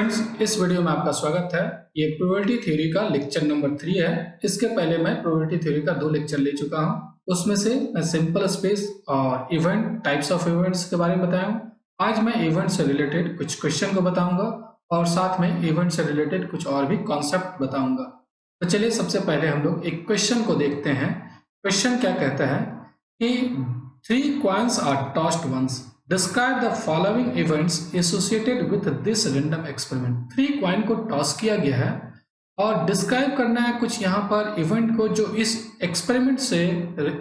Friends, इस video में आपका स्वागत है। ये प्रोबेबिलिटी थ्योरी का लेक्चर नंबर 3 है। इसके पहले मैं प्रोबेबिलिटी थ्योरी का 2 लेक्चर ले चुका हूँ। उसमें से मैं सिंपल स्पेस और इवेंट टाइप्स ऑफ इवेंट्स के बारे में बताया हूँ। आज मैं इवेंट से रिलेटेड कुछ क्वेश्चन को बताऊंगा और साथ में इवेंट से रिलेटेड कुछ और भी कॉन्सेप्ट बताऊंगा। तो चलिए सबसे पहले हम लोग एक क्वेश्चन को देखते हैं। क्वेश्चन क्या कहता है कि 3 coins are tossed once. Describe the following events associated with this random experiment. 3 coin को टॉस किया गया है और डिस्क्राइब करना है कुछ यहाँ पर इवेंट को जो इस एक्सपेरिमेंट से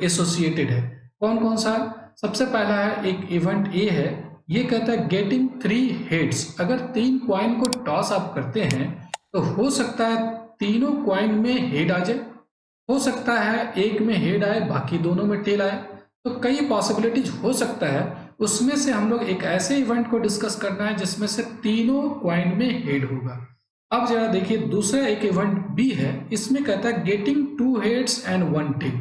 एसोसिएटेड है। कौन कौन सा? सबसे पहला है एक इवेंट ए है, ये कहता है गेटिंग 3 हेड्स। अगर 3 कॉइन को टॉस आप करते हैं तो हो सकता है तीनों कॉइन में हेड आ जाए, हो सकता है एक में हेड आए बाकी दोनों में टेल आए। तो कई पॉसिबिलिटीज हो सकता है, उसमें से हम लोग एक ऐसे इवेंट को डिस्कस करना है जिसमें से तीनों क्वाइन में हेड होगा। अब जरा देखिए दूसरा एक इवेंट बी है, इसमें कहता है getting 2 heads and 1 tail.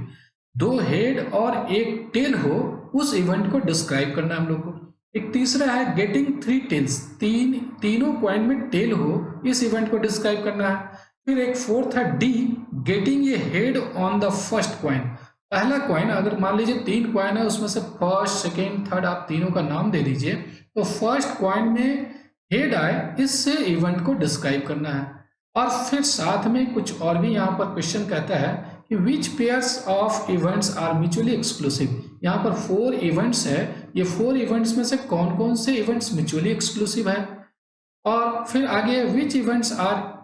2 head और 1 टेल हो, उस इवेंट को डिस्क्राइब करना है हम लोग को। एक तीसरा है गेटिंग 3 टेल्स, तीनों क्वाइन में टेल हो, इस इवेंट को डिस्क्राइब करना है। फिर एक फोर्थ है D, getting a head on the first coin. पहला क्वाइन, अगर मान लीजिए 3 क्वाइन है, उसमें से फर्स्ट सेकेंड थर्ड आप तीनों का नाम दे दीजिए, तो फर्स्ट क्वाइन में हेड आए, इससे इवेंट को डिस्क्राइब करना है। और फिर साथ में कुछ और भी यहाँ पर क्वेश्चन कहता है कि which pairs of events are mutually exclusive. यहाँ पर 4 इवेंट्स है, ये 4 इवेंट्स में से कौन कौन से इवेंट्स म्यूचुअली एक्सक्लूसिव है। और फिर आगे विच इवेंट्स आर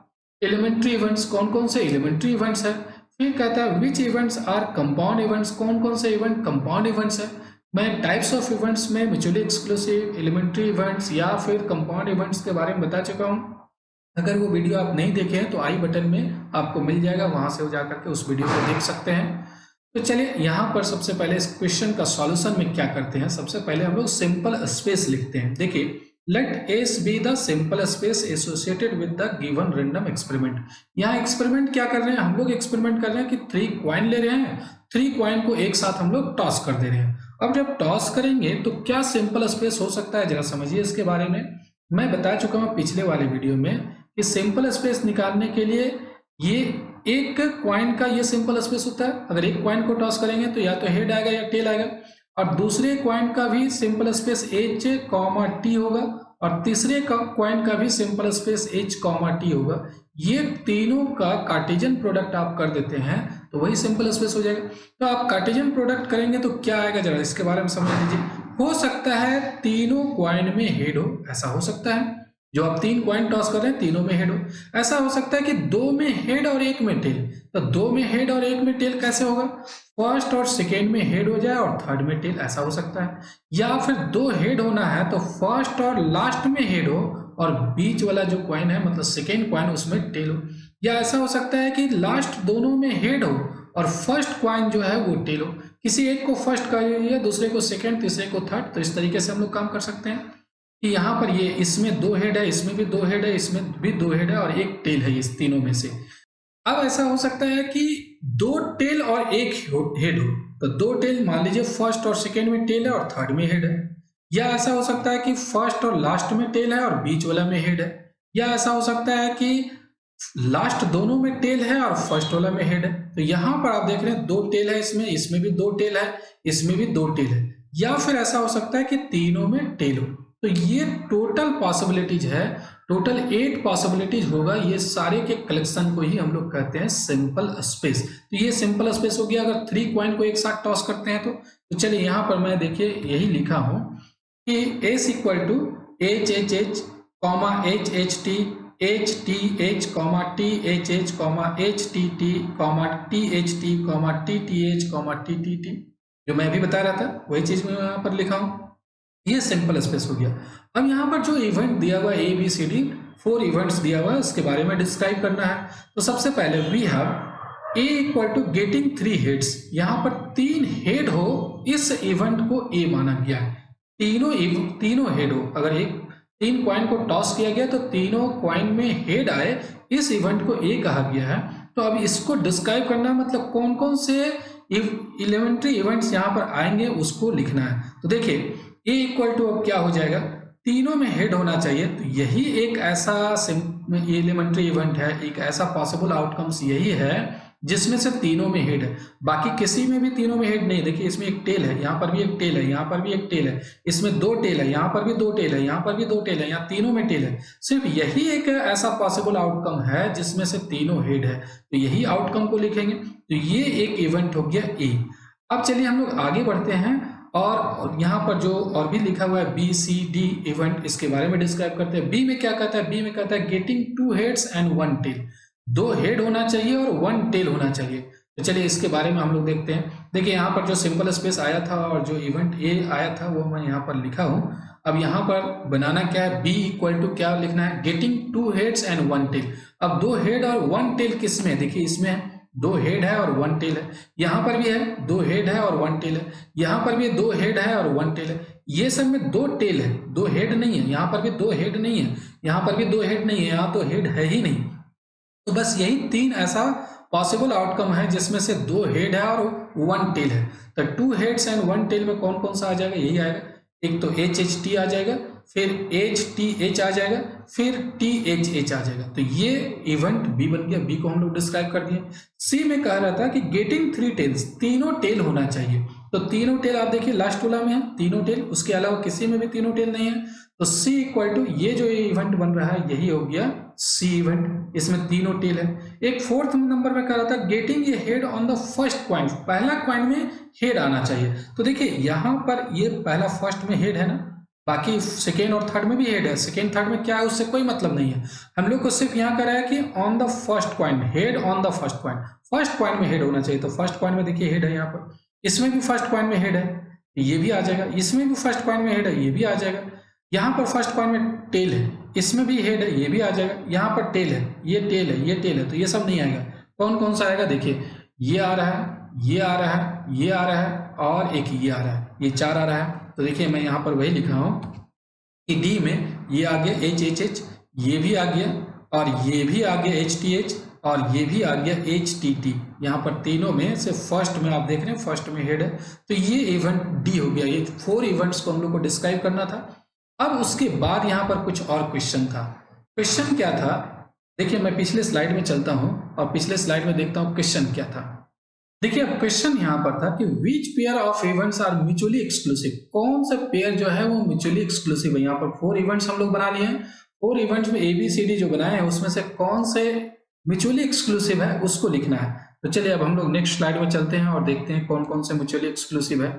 एलिमेंट्री इवेंट्स, कौन कौन से एलिमेंट्री इवेंट्स है। फिर कहता है विच इवेंट्स आर कंपाउंड इवेंट्स, कौन कौन से इवेंट कंपाउंड इवेंट्स है। मैं टाइप्स ऑफ इवेंट्स में म्यूचुअली एक्सक्लूसिव, एलिमेंट्री इवेंट्स या फिर कंपाउंड इवेंट्स के बारे में बता चुका हूँ। अगर वो वीडियो आप नहीं देखे हैं तो आई बटन में आपको मिल जाएगा, वहां से जा करके उस वीडियो को देख सकते हैं। तो चलिए यहाँ पर सबसे पहले इस क्वेश्चन का सॉल्यूशन में क्या करते हैं। सबसे पहले हम लोग सिंपल स्पेस लिखते हैं। देखिए, let S be the simple space associated with the given random experiment। यहाँ एक्सपेरिमेंट क्या कर रहे हैं हम लोग? एक्सपेरिमेंट कर रहे हैं कि 3 क्वाइन ले रहे हैं, 3 क्वाइन को एक साथ हम लोग टॉस कर दे रहे हैं। अब जब टॉस करेंगे तो क्या सिंपल स्पेस हो सकता है, जरा समझिए इसके बारे में। मैं बता चुका हूँ पिछले वाले वीडियो में कि सिंपल स्पेस निकालने के लिए ये एक क्वाइन का ये सिंपल स्पेस होता है। अगर एक क्वाइन को टॉस करेंगे तो या तो हेड आएगा या टेल आएगा, और दूसरे क्वाइन का भी सिंपल स्पेस H, T होगा, और तीसरे क्वाइन का भी सिंपल स्पेस H, T होगा। ये तीनों का कार्टेशियन प्रोडक्ट आप कर देते हैं तो वही सिंपल स्पेस हो जाएगा। तो आप कार्टेशियन प्रोडक्ट करेंगे तो क्या आएगा, जरा इसके बारे में समझ लीजिए। हो सकता है तीनों क्वाइन में हेड हो, ऐसा हो सकता है। जो आप 3 क्वाइन टॉस कर रहे हैं तीनों में हेड हो। ऐसा हो सकता है कि 2 में हेड और 1 में टेल। तो 2 में हेड और 1 में टेल कैसे होगा? फर्स्ट और सेकेंड में हेड हो जाए और थर्ड में टेल, ऐसा हो सकता है। या फिर 2 हेड होना है तो फर्स्ट और लास्ट में हेड हो और बीच वाला जो क्वाइन है मतलब सेकेंड क्वाइन उसमें टेल हो। या ऐसा हो सकता है कि लास्ट दोनों में हेड हो और फर्स्ट क्वाइन जो है वो टेल हो। किसी एक को फर्स्ट कर लिया, दूसरे को सेकेंड, तीसरे को थर्ड। तो इस तरीके से हम लोग काम कर सकते हैं कि यहाँ पर ये इसमें 2 हेड है, इसमें भी 2 हेड है, इसमें भी 2 हेड है और 1 टेल है इस तीनों में से। अब ऐसा हो सकता है कि 2 टेल और 1 हेड हो, तो 2 टेल मान लीजिए फर्स्ट और सेकेंड में टेल है और थर्ड में हेड है। या ऐसा हो सकता है कि फर्स्ट और लास्ट में टेल है और बीच वाला में हेड है। या ऐसा हो सकता है कि लास्ट दोनों में टेल है और फर्स्ट वाला में हेड है। तो यहाँ पर आप देख रहे हैं 2 टेल है, इसमें भी 2 टेल है, इसमें भी 2 टेल है। या फिर ऐसा हो सकता है कि तीनों में टेल हो। तो ये टोटल पॉसिबिलिटीज है, टोटल 8 पॉसिबिलिटीज होगा। ये सारे के कलेक्शन को ही हम लोग कहते हैं सिंपल स्पेस। तो ये सिंपल स्पेस हो गया अगर 3 क्वाइन को एक साथ टॉस करते हैं तो चलिए यहाँ पर मैं देखिए यही लिखा हूं कि S equal to H H H, H H T, H T H, T H H, H T T, T H T, T T H, T T T। जो मैं अभी बता रहा था वही चीज मैं यहाँ पर लिखा हूं। ये सिंपल स्पेस हो गया। अब यहाँ पर जो इवेंट दिया हुआ A B C D 4 events दिया हुआ है, इसके बारे में डिस्क्राइब करना है। तो सबसे पहले we have A equal to getting 3 heads. यहाँ पर 3 हेड हो, इस इवेंट को A माना गया है। तीनों हेड हो, अगर 3 क्वाइन को टॉस किया गया तो तीनों क्वाइन में हेड आए, इस इवेंट को A कहा गया है। तो अब इसको डिस्क्राइब करना मतलब कौन कौन से एलिमेंट्री इवेंट्स यहाँ पर आएंगे उसको लिखना है। तो देखिए A इक्वल टू अब क्या हो जाएगा, तीनों में हेड होना चाहिए। तो यही एक ऐसा एलिमेंट्री इवेंट है, एक ऐसा पॉसिबल आउटकम्स यही है जिसमें से तीनों में हेड है। बाकी किसी में भी तीनों में हेड नहीं। देखिए इसमें एक टेल है, यहाँ पर भी एक टेल है, यहाँ पर भी एक टेल है, इसमें दो टेल है, यहाँ पर भी दो टेल है, यहाँ पर भी दो टेल है, यहाँ तीनों में टेल है। सिर्फ यही एक ऐसा पॉसिबल आउटकम है जिसमें से तीनों हेड है, तो यही आउटकम को लिखेंगे। तो ये एक इवेंट हो गया ए। अब चलिए हम लोग आगे बढ़ते हैं और यहाँ पर जो और भी लिखा हुआ है बी सी डी इवेंट, इसके बारे में डिस्क्राइब करते हैं। बी में क्या कहता है? बी में कहता है getting 2 heads and 1 tail. 2 head होना चाहिए और 1 टेल होना चाहिए। तो चलिए इसके बारे में हम लोग देखते हैं। देखिए यहाँ पर जो सिंपल स्पेस आया था और जो इवेंट ए आया था वो मैं यहाँ पर लिखा हूँ। अब यहाँ पर बनाना क्या है? बी इक्वल टू क्या लिखना है? Getting 2 heads and 1 tail. अब 2 हेड और 1 टेल किस में? देखिए इसमें 2 हेड है और 1 टेल है। यहाँ पर भी है 2 हेड है और 1 टेल है। यहाँ पर भी 2 हेड है और 1 टेल है। ये सब में 2 टेल है, 2 हेड नहीं है। यहाँ पर भी 2 हेड नहीं है, यहाँ पर भी 2 हेड नहीं है, यहाँ तो हेड है ही नहीं। तो बस यही 3 ऐसा पॉसिबल आउटकम है जिसमें से 2 हेड है और 1 टेल है। तो 2 हेड्स एंड 1 टेल में कौन कौन सा आ जाएगा? यही आएगा। एक तो एच एच टी आ जाएगा, फिर एच टी एच आ जाएगा, फिर टी एच एच आ जाएगा। तो ये इवेंट बी बन गया। बी को हम लोग डिस्क्राइब कर दिए। सी में कह रहा था कि गेटिंग 3 टेल्स, तीनों टेल होना चाहिए। तो तीनों टेल आप देखिए लास्ट वाला में है तीनों टेल, उसके अलावा किसी में भी तीनों टेल नहीं है। तो सी इक्वल टू ये जो इवेंट बन रहा है यही हो गया सी इवेंट, इसमें तीनों टेल है। एक 4th नंबर में कह रहा था getting a head on the first coin, पहला कॉइन में हेड आना चाहिए। तो देखिए यहाँ पर ये पहला फर्स्ट में हेड है ना, बाकी सेकेंड और थर्ड में भी हेड है। सेकेंड थर्ड में क्या है उससे कोई मतलब नहीं है। हम लोग को सिर्फ यहाँ कह रहा है कि on the first coin, head on the first coin, first coin में हेड होना चाहिए। तो फर्स्ट कॉइन में देखिए हेड है यहाँ पर, इसमें भी फर्स्ट कॉइन में हेड है, ये भी आ जाएगा। इसमें भी फर्स्ट कॉइन में हेड है, ये भी आ जाएगा। यहाँ पर फर्स्ट कॉइन में टेल है, इसमें भी हेड है, ये भी आ जाएगा। यहाँ पर टेल है, ये टेल है, ये टेल है, तो ये सब नहीं आएगा। कौन कौन सा आएगा? देखिए ये आ रहा है, ये आ रहा है, ये आ रहा है और एक ये आ रहा है, ये 4 आ रहा है। तो देखिए मैं यहाँ पर वही लिखा हूँ कि डी में ये आ गया एच एच एच, ये भी आ गया और ये भी आ गया एच टी एच और ये भी आ गया एच टी टी। यहाँ पर तीनों में से फर्स्ट में आप देख रहे हैं फर्स्ट में हेड है। तो ये इवेंट डी हो गया। ये 4 इवेंट्स को हम लोग को डिस्क्राइब करना था। अब उसके बाद यहाँ पर कुछ और क्वेश्चन था। क्वेश्चन क्या था? देखिए मैं पिछले स्लाइड में चलता हूँ और पिछले स्लाइड में देखता हूँ क्वेश्चन क्या था। देखिए अब क्वेश्चन यहाँ पर था कि which pair of events are mutually exclusive, कौन सा पेयर जो है वो म्यूचुअली एक्सक्लूसिव है। यहाँ पर 4 इवेंट्स हम लोग बना लिए हैं। 4 इवेंट्स में ABCD जो बनाए हैं उसमें से कौन से म्यूचुअली एक्सक्लूसिव है उसको लिखना है। तो चलिए अब हम लोग नेक्स्ट स्लाइड में चलते हैं और देखते हैं कौन कौन से म्यूचुअली एक्सक्लूसिव है।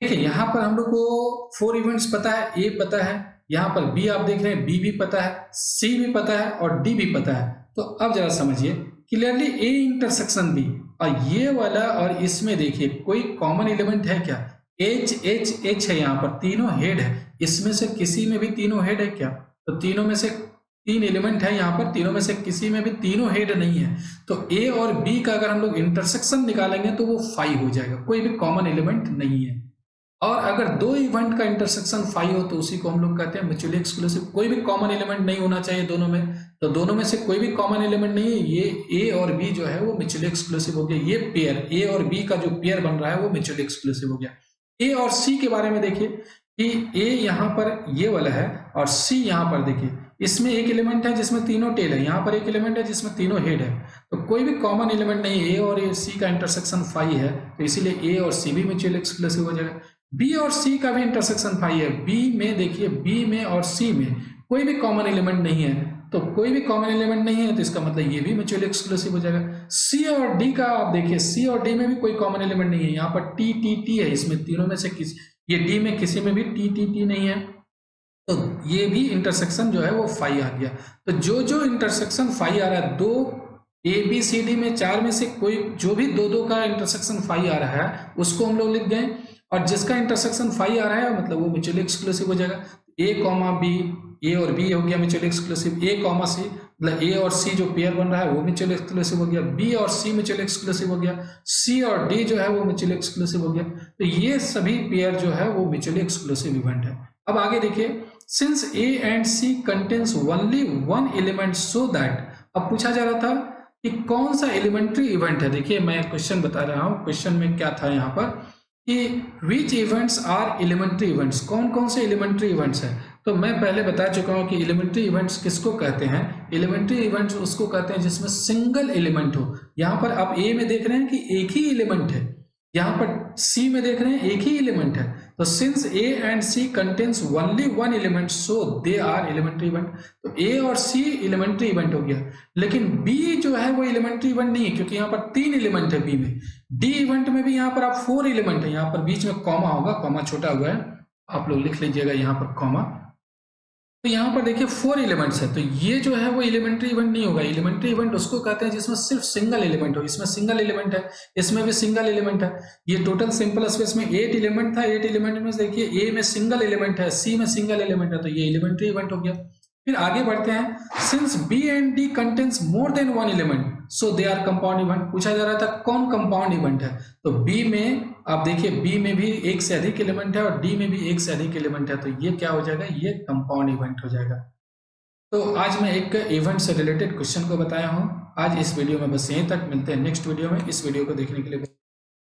देखिए यहाँ पर हम लोग को 4 इवेंट्स पता है, A पता है, यहाँ पर B आप देख रहे हैं, B भी पता है, C भी पता है और D भी पता है। तो अब जरा समझिए क्लियरली A इंटरसेक्शन B, और ये वाला और इसमें देखिए कोई कॉमन एलिमेंट है क्या? H H H है, यहाँ पर तीनों हेड है। इसमें से किसी में भी तीनों हेड है क्या? तो तीनों में से 3 एलिमेंट है यहाँ पर, तीनों में से किसी में भी तीनों हेड नहीं है। तो A और B का अगर हम लोग इंटरसेक्शन निकालेंगे तो वो 5 हो जाएगा, कोई भी कॉमन एलिमेंट नहीं है। और अगर 2 इवेंट का इंटरसेक्शन 5 हो तो उसी को हम लोग कहते हैं म्यूचुअली एक्सक्लूसिव। कोई भी कॉमन एलिमेंट नहीं होना चाहिए दोनों में, तो दोनों में से कोई भी कॉमन एलिमेंट नहीं है, ये A और B जो है वो म्यूचुअली एक्सक्लूसिव हो गया। ये पेयर A और B का जो पेयर बन रहा है वो म्यूचुअली एक्सक्लूसिव हो गया। A और C के बारे में देखिए कि A यहाँ पर ये वाला है और C यहाँ पर देखिए इसमें एक एलिमेंट है जिसमें तीनों टेल है, यहाँ पर एक एलिमेंट है जिसमें तीनों हेड है। तो कोई भी कॉमन एलिमेंट नहीं है। A और C का इंटरसेक्शन 5 है, तो इसीलिए A और C भी म्यूचुअली एक्सक्लूसिव हो जाएगा। B और C का भी इंटरसेक्शन 5 है। B में देखिए B में और C में कोई भी कॉमन एलिमेंट नहीं है, तो कोई भी कॉमन एलिमेंट नहीं है तो इसका मतलब ये भी म्यूचुअली एक्सक्लूसिव हो जाएगा। C और D का आप देखिए C और D में भी कोई कॉमन एलिमेंट नहीं है, यहाँ पर T T T है, इसमें तीनों में से किसी, ये D में किसी में भी T T T नहीं है, तो ये भी इंटरसेक्शन जो है वो 5 आ गया। तो जो जो इंटरसेक्शन 5 आ रहा है, 2 ABCD में 4 में से कोई जो भी 2 का इंटरसेक्शन 5 आ रहा है उसको हम लोग लिख गए, और जिसका इंटरसेक्शन 5 आ रहा है मतलब वो म्यूचुअली एक्सक्लूसिव हो जाएगा। A, B, A और B हो गया म्यूचुअली एक्सक्लूसिव। A, C मतलब A और C जो पेयर बन रहा है वो म्यूचुअली एक्सक्लूसिव हो गया। B और C म्यूचुअली एक्सक्लूसिव हो गया। C और D जो है वो म्यूचुअली एक्सक्लूसिव हो गया। तो ये सभी पेयर जो है वो म्यूचुअली एक्सक्लूसिव इवेंट है। अब आगे देखिए, since A and C contains only 1 element so that, अब पूछा जा रहा था कि कौन सा एलिमेंट्री इवेंट है। देखिए मैं क्वेश्चन बता रहा हूँ, क्वेश्चन में क्या था यहाँ पर कि विच इवेंट्स आर एलिमेंट्री इवेंट्स, कौन कौन से एलिमेंट्री इवेंट्स है। तो मैं पहले बता चुका हूं कि एलिमेंट्री इवेंट्स किसको कहते हैं। एलिमेंट्री इवेंट्स उसको कहते हैं जिसमें सिंगल एलिमेंट हो। यहां पर आप ए में देख रहे हैं कि एक ही एलिमेंट है, यहां पर सी में देख रहे हैं एक ही एलिमेंट है। तो since A and C contains only one element so they are elementary event. तो ए और सी एलिमेंट्री इवेंट हो गया, लेकिन बी जो है वो एलिमेंट्री इवेंट नहीं है, क्योंकि यहाँ पर 3 एलिमेंट है बी में। डी इवेंट में भी यहाँ पर आप 4 एलिमेंट है, यहाँ पर बीच में कॉमा होगा, कॉमा छोटा हुआ है, आप लोग लिख लीजिएगा यहाँ पर कॉमा। तो यहाँ पर देखिए 4 एलिमेंट्स है, तो ये जो है वो एलिमेंट्री इवेंट नहीं होगा। एलिमेंट्री इवेंट उसको कहते हैं जिसमें सिर्फ सिंगल एलिमेंट हो। इसमें सिंगल एलिमेंट है, इसमें भी सिंगल एलिमेंट है। ये टोटल सिंपल स्पेस में 8 एलिमेंट था, 8 एलिमेंट में देखिए ए में सिंगल एलिमेंट है, सी में सिंगल एलिमेंट है, तो ये एलिमेंट्री इवेंट हो गया। फिर आगे बढ़ते हैं। Since B and D contains more than one element so they are compound event. पूछा जा रहा था कौन कंपाउंड इवेंट है, तो बी में आप देखिए बी में भी एक से अधिक एलिमेंट है और डी में भी एक से अधिक एलिमेंट है, तो ये क्या हो जाएगा, ये कंपाउंड इवेंट हो जाएगा। तो आज मैं एक इवेंट से रिलेटेड क्वेश्चन को बताया हूं। आज इस वीडियो में बस यहीं तक, मिलते हैं नेक्स्ट वीडियो में। इस वीडियो को देखने के लिए